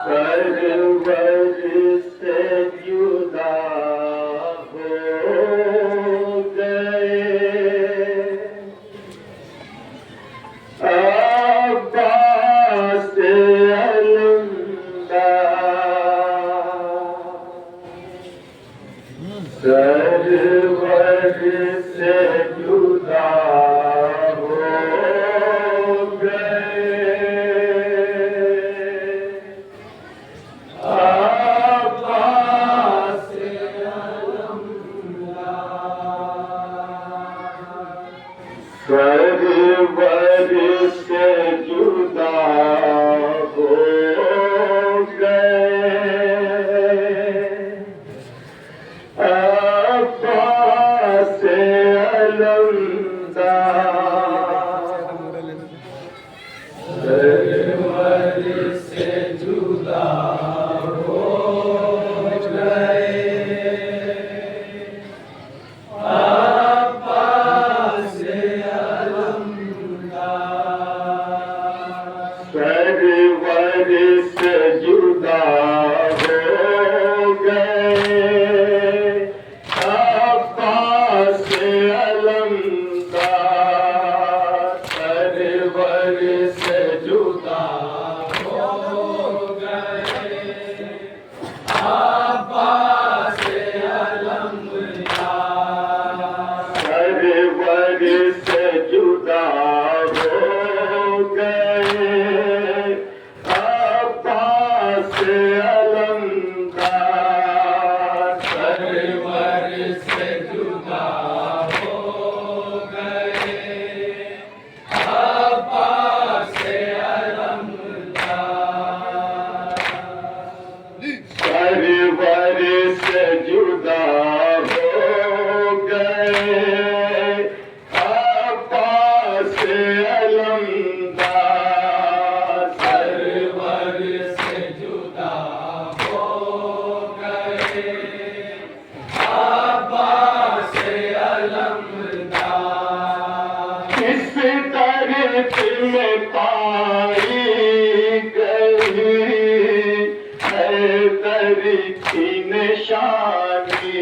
server से जुदा हो गए अब्बास अलमदार सरवर से जुदा हो गए अब्बास अलमदार सरवर से जुदा हो गए अब्बास अलमदार सरवर से जुदा हो गए अब्बास अलमदार सरवर से जुदा हो गए अब्बास अलमदार सरवर से जुदा हो गए अब्बास अलमदार सरवर से जुदा हो गए अब्बास अलमदार सरवर से जुदा हो गए अब्बास अलमदार सरवर से जुदा हो गए अब्बास अलमदार सरवर से जुदा हो गए अब्बास अलमदार इस तरफ में पाई गई हैदर की निशानी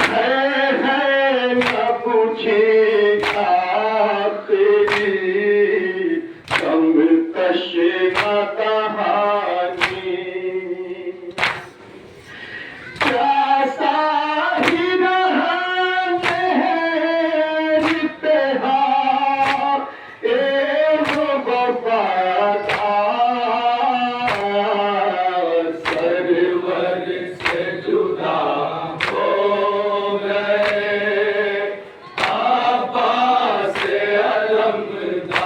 है न पूछे तेरी कम तशना कहानी प्यासा ही रहा मेरे त्योहार सरवर से जुदा हो गए अब्बास अलमदार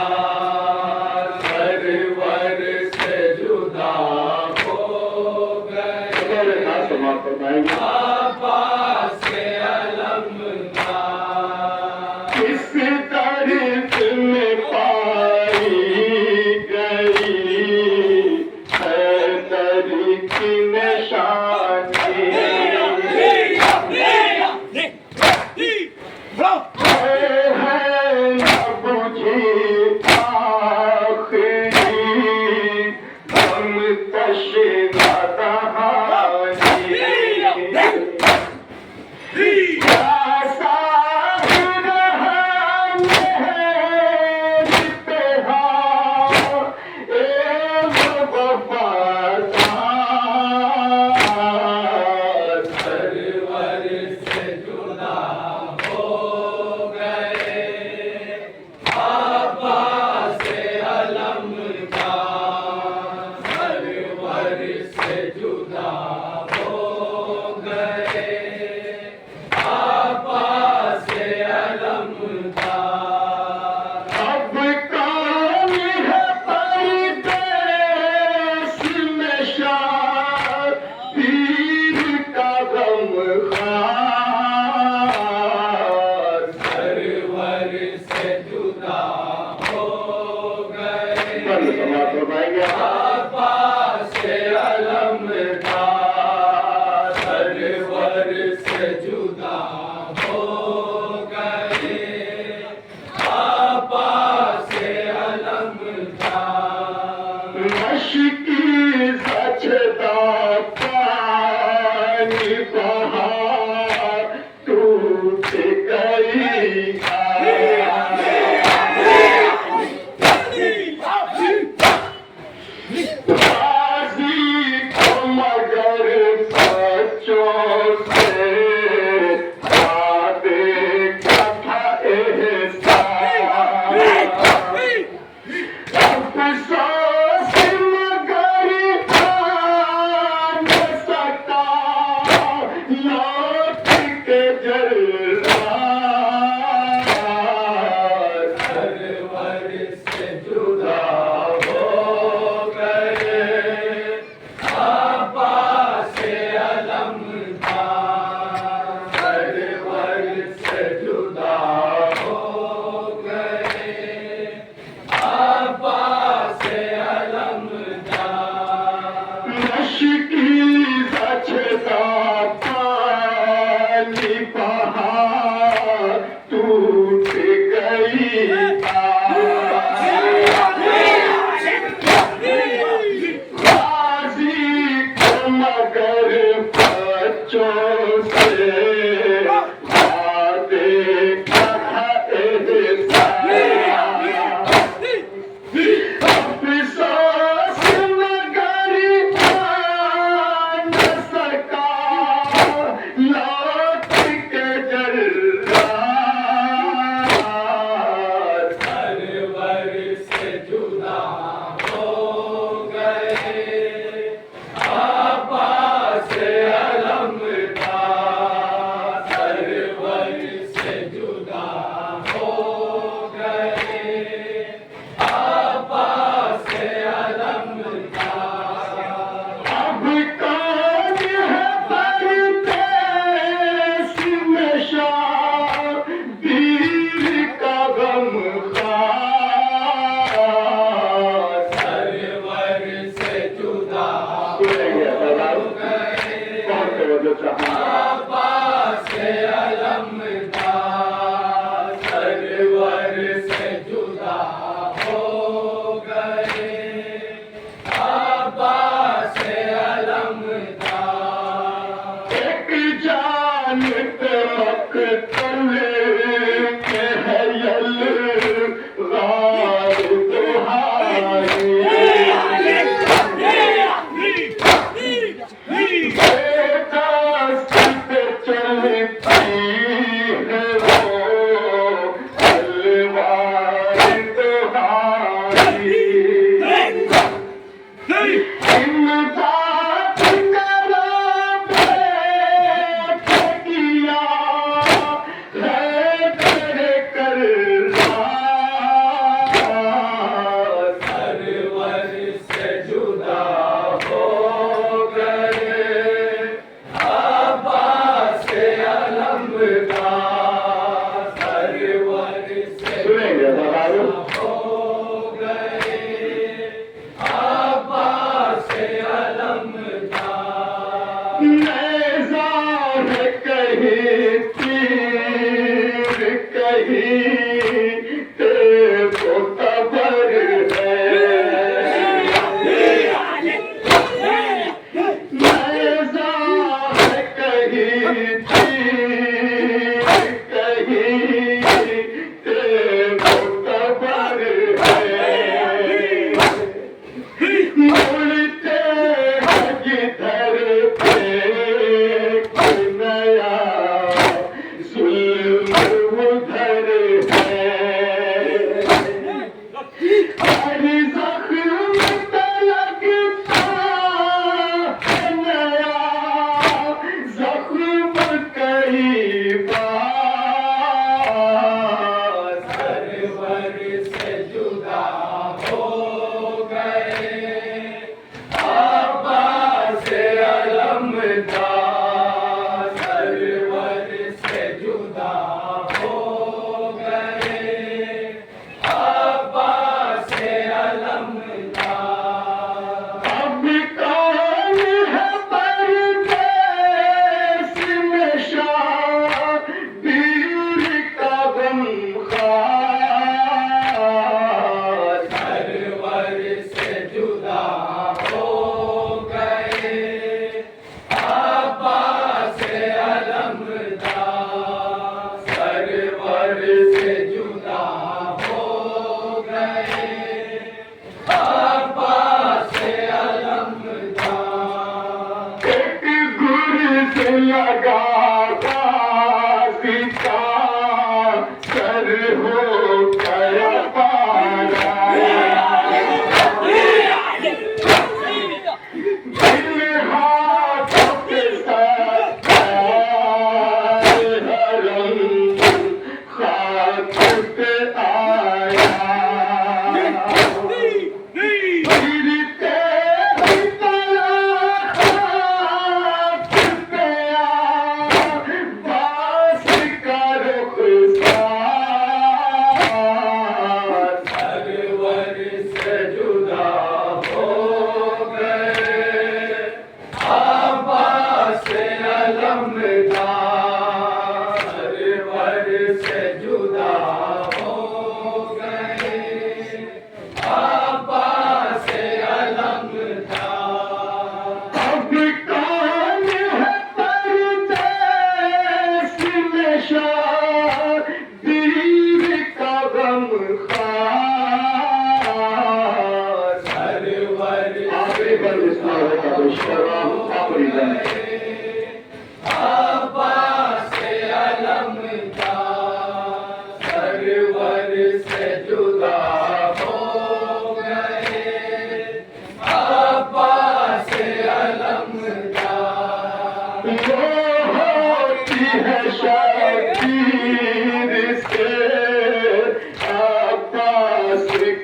अश्की सचदा पानी बहार टूट गई बाजी को मगर बच्चों से वादे का था एहसान अफसोस मगर आ न सका लौट के जलवार सरवर से जुदा हो गए आपा से अलम था सरवर से जुदा हो गए आपा से अलम था अश्की सचदा पानी बहार टूट गई बाजी को मगर बच्चों से वादे का था एहसान अफसोस मगर आ न सका लौट के जलवार सरवर से जुदा हो गए आपा से अलम था सरवर से जुदा हो गए आपा से अलम था अब कौन है परदेस में शाबीर का गमखार सरवर से जुदा हो गए आपा से अलम था सरवर से जुदा हो गए आपा से अलम था एक जान पे मकतल के है यलगार तुम्हारी बेदास्त पे चलती है वो तलवार तुम्हारी इमदाद करो बेटे किया है तेरे करदार सरवर से जुदा हो गए आपा से अलम था सरवर से जुदा हो गए आपा से अलम था नेज़ा है कहीं तीर कहीं तेरे तबर है नेज़ा है कहीं तीर कहीं तेरे तबर है मुड़ते हैं जिधर पे नया जुल्म उधर है हर जख्म पे लगता है नया जख्म कई बार सरवर से जुदा हो गए आपा से अलम था सरवर से जुदा हो गए आपा से अलम था अब कौन है परदेस में शाबीर का गमखार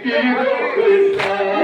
की रुखसार